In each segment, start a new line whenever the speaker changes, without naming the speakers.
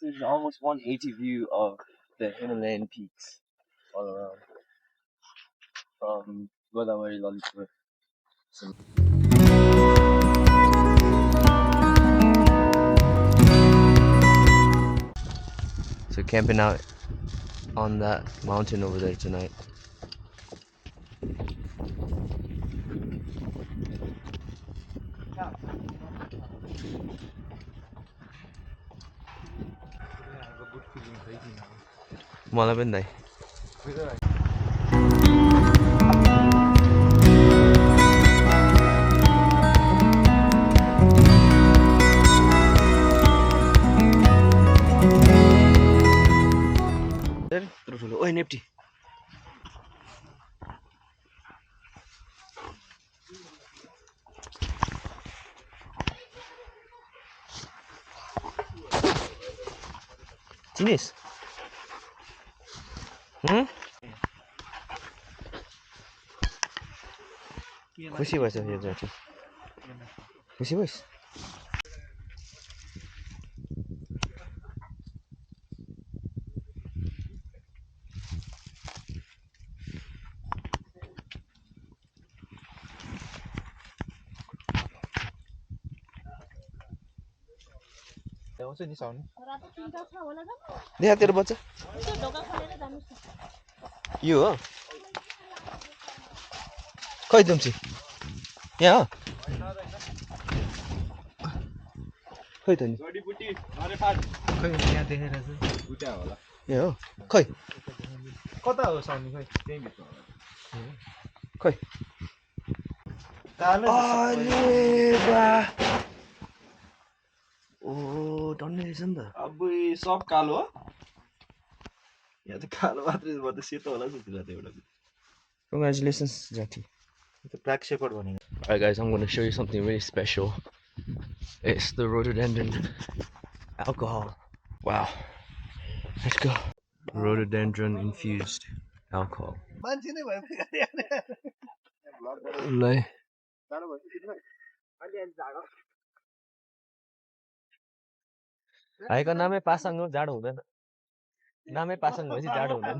is an almost 180 view of the Himalayan peaks all around from Godawari, Lalitpur. So camping out on that mountain over there tonight. मलाई पनि दाइ ओइ नेप्टी चिनिस खुसी भएछ यो जाति खुसी भइस
आउँछ नि साउन
देखा तेरो बच्चा यो हो खै दुम्सी यहाँ हो खै त नि
खै यहाँ देखेर चाहिँ होला
यहाँ हो खै
कता हो साउनी खै त्यही भित्र होला
खै अरे बा ओ डन्ने रहेछ नि त
अब सब कालो हो यहाँ त कालो मात्रै भयो त सेतो होला जस्तो लाग्यो एउटा
Congratulations, Jati.
त्यो ब्ल्याक सेपर्ड भनेको
Alright guys, I'm going to show you something really special. It's the rhododendron alcohol. Wow. Let's go. Rhododendron infused alcohol.
मान्छे नै भयो
Lai. भाइको नामै पासाङ हो जाडो हुँदैन नामै पासाङ भएपछि जाडो हुँदैन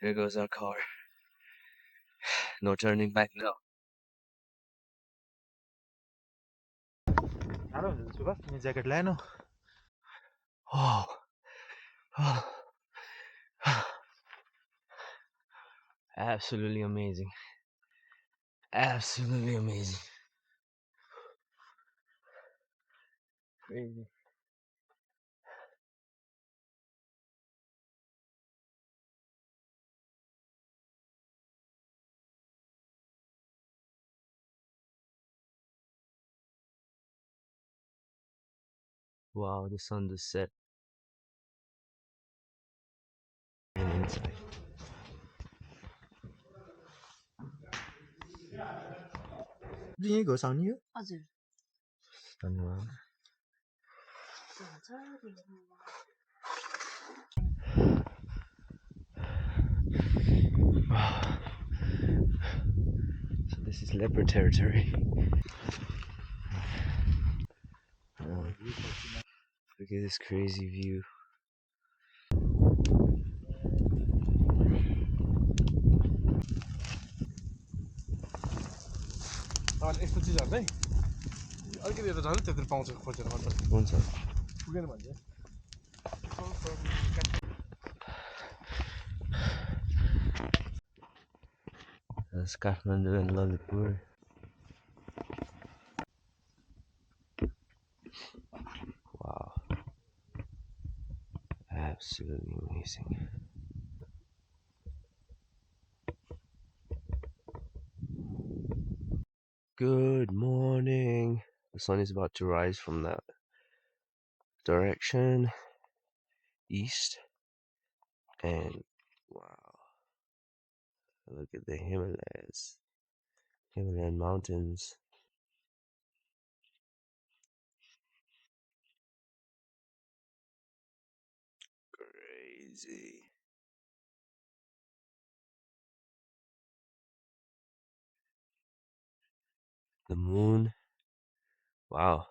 Here goes our car. No turning back now.
जाडो हुन्छ सुभाष तिमी jacket ल्याएन
Oh. Absolutely amazing. Absolutely amazing. Crazy. Wow, the sun just set. And inside.
यहीँ हो साउनी हो
हजुर
धन्यवाद So this is leopard territory. Look at this crazy view.
यस्तो चिजहरू चाहिँ अलिकति यता झन् त्यतिर पाउँछ खोजेर मात्र
हुन्छ
पुगेन भन्छ
That's Kathmandu and Lalitpur. Wow. Absolutely amazing. Good morning. The sun is about to rise from that direction, east. And wow. Look at the Himalayas. Himalayan mountains. Crazy. The moon. Wow.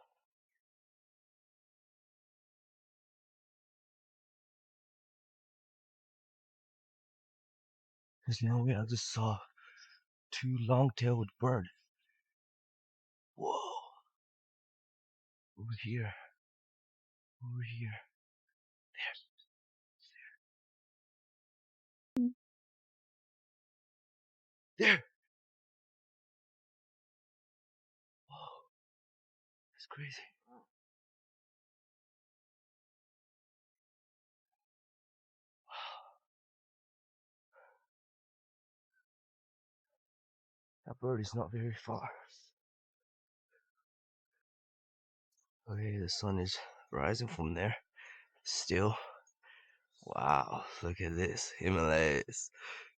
There's no way. I just saw two long-tailed bird. Whoa! Over here. Over here. There! Whoa! That's crazy. That bird is not very far. Okay, the sun is rising from there. Still. Wow, look at this. Himalayas.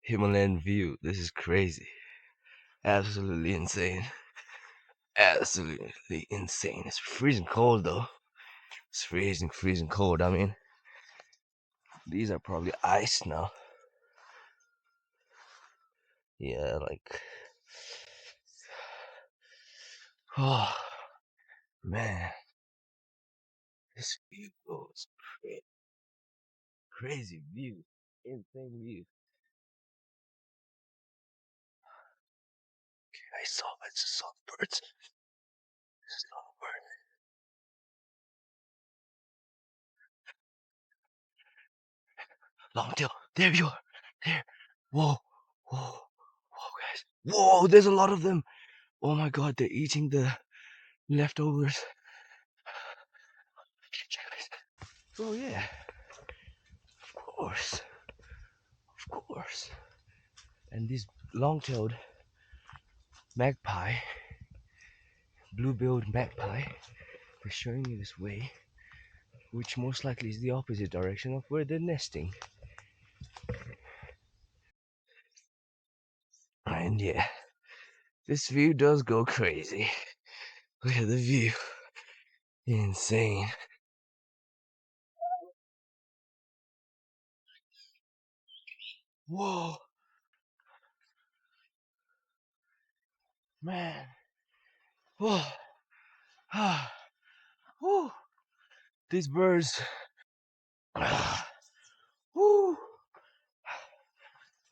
Himalayan view. This is crazy. Absolutely insane. Absolutely insane. It's freezing cold though. It's freezing cold. I mean, these are probably ice now. Yeah, like. Oh, man. This view is crazy view. Insane view. I just saw birds. There's a lot of birds. Long tail. There you are. There. Whoa. Whoa. Whoa, guys. Whoa, there's a lot of them. Oh my god, they're eating the leftovers. Oh yeah. Of course. Of course. And this long-tailed magpie, blue-billed magpie, they're showing me this way, which most likely is the opposite direction of where they're nesting. And yeah, this view does go crazy. Look at the view. Insane. Whoa. Man. Whoa. Ah. Woo. These birds. Ah. Woo.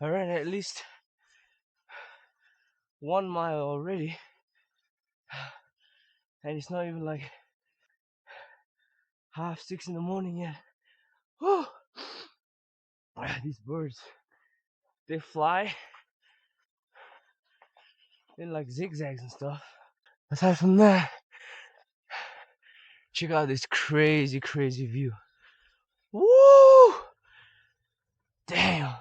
I ran at least 1 mile already. And it's not even like 5:30 in the morning yet. Whew. These birds, they fly in like zigzags and stuff. Aside from that, check out this crazy view. Woo! Damn.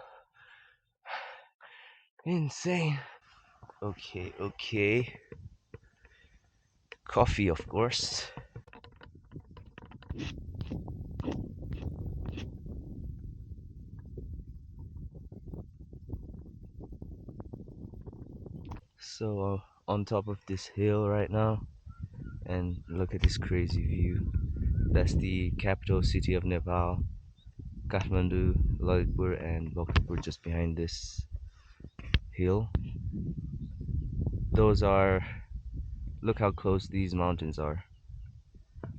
Insane. Okay. Coffee, of course. So, on top of this hill right now, and look at this crazy view. That's the capital city of Nepal, Kathmandu, Lalitpur, and Bhaktapur just behind this hill. Those are, look how close these mountains are.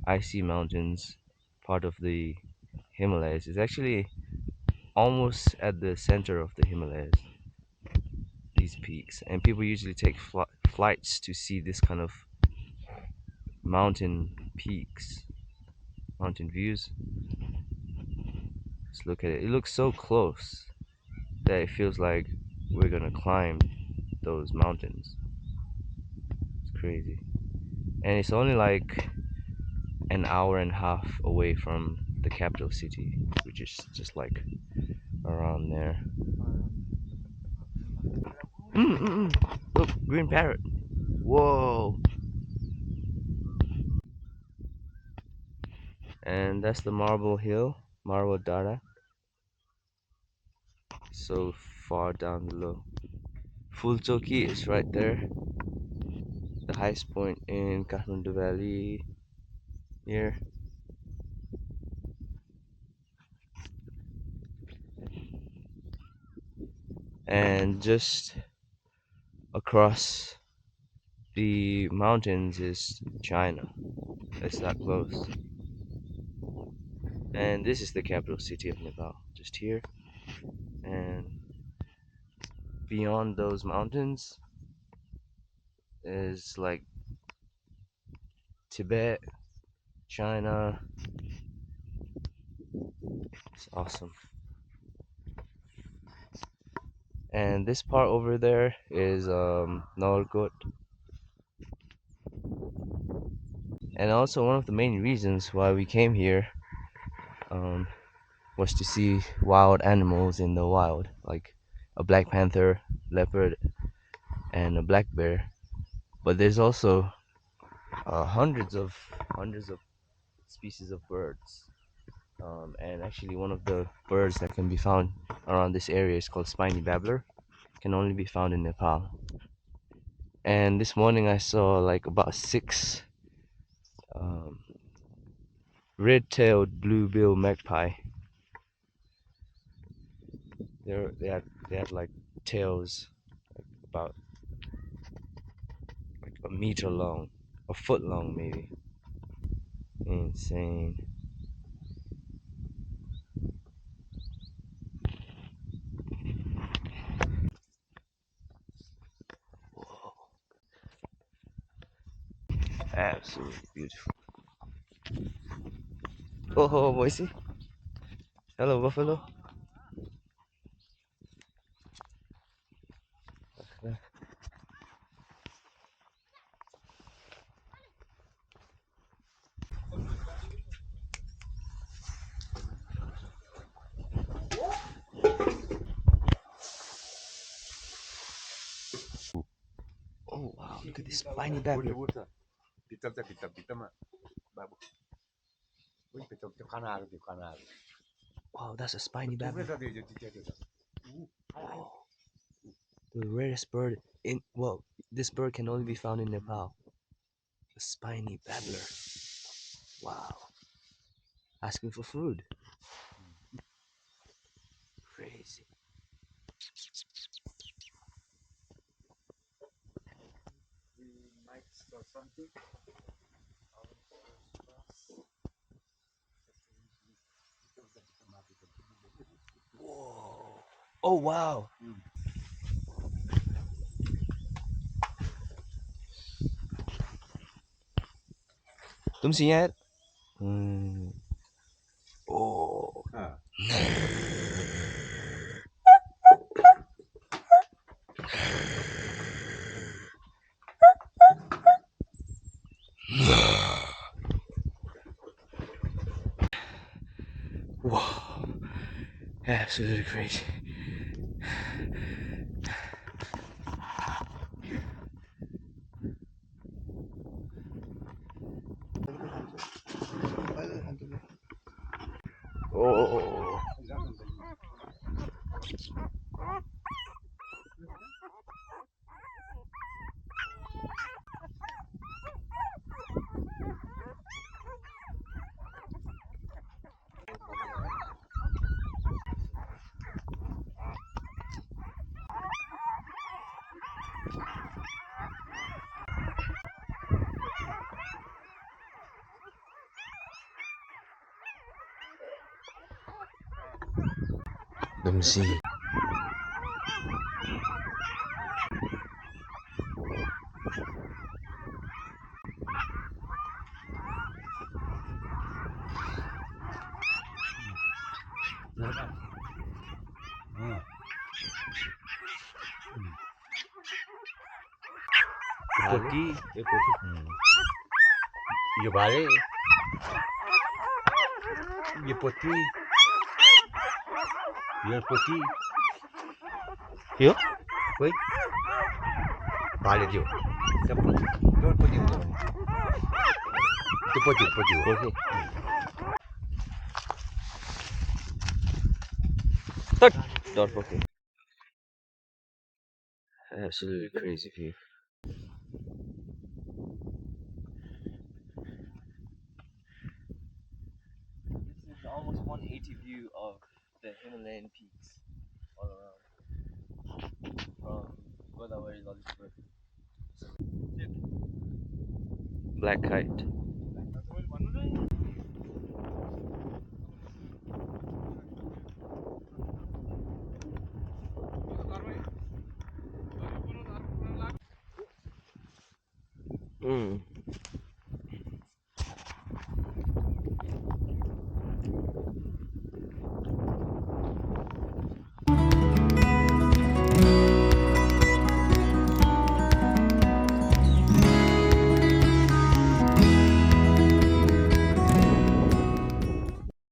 Icy mountains, part of the Himalayas. It's actually almost at the center of the Himalayas, these peaks. And people usually take flights to see this kind of mountain peaks, mountain views. Just look at it. It looks so close that it feels like we're gonna climb those mountains. It's crazy. And it's only like an hour and a half away from the capital city, which is just like around there. Look, green parrot. Whoa. And that's the Marble Hill, Marble Dara. So far down below. Fulchoki is right there. The highest point in Kathmandu Valley here. And just across the mountains is China. It's that close. And this is the capital city of Nepal, just here. And beyond those mountains is like Tibet, China. It's awesome. And this part over there is Norgut. And also one of the main reasons why we came here um, was to see wild animals in the wild, like a black panther, leopard, and a black bear. But there's also hundreds of species of birds. And actually, one of the birds that can be found around this area is called spiny babbler. Can only be found in Nepal. And this morning I saw like about six um, red-tailed blue-bill magpie. They had like tails like about like a meter long, a foot long maybe. Insane. Whoa. Absolutely beautiful. Oh, Boise. Hello, buffalo. Oh wow, look at this spiny babbler. Wow, that's a spiny babbler. Whoa. The rarest bird in, well, this bird can only be found in Nepal. A spiny babbler. Wow. Asking for food. Crazy. Whoa. Oh wow. Dhumsi yet? Oh. Whoa. Absolutely crazy. Oh. Dhumsi.
Poti, ये बाले, ये poti, ये poti,
Yo?
कोई बाले जो, सब poti, dua poti itu poti.
Okay. Start. Dot okay. Absolutely crazy view. This is almost 180 view of the Himalayan peaks all around. From Godawari, Lalitpur. Black kite. Mm.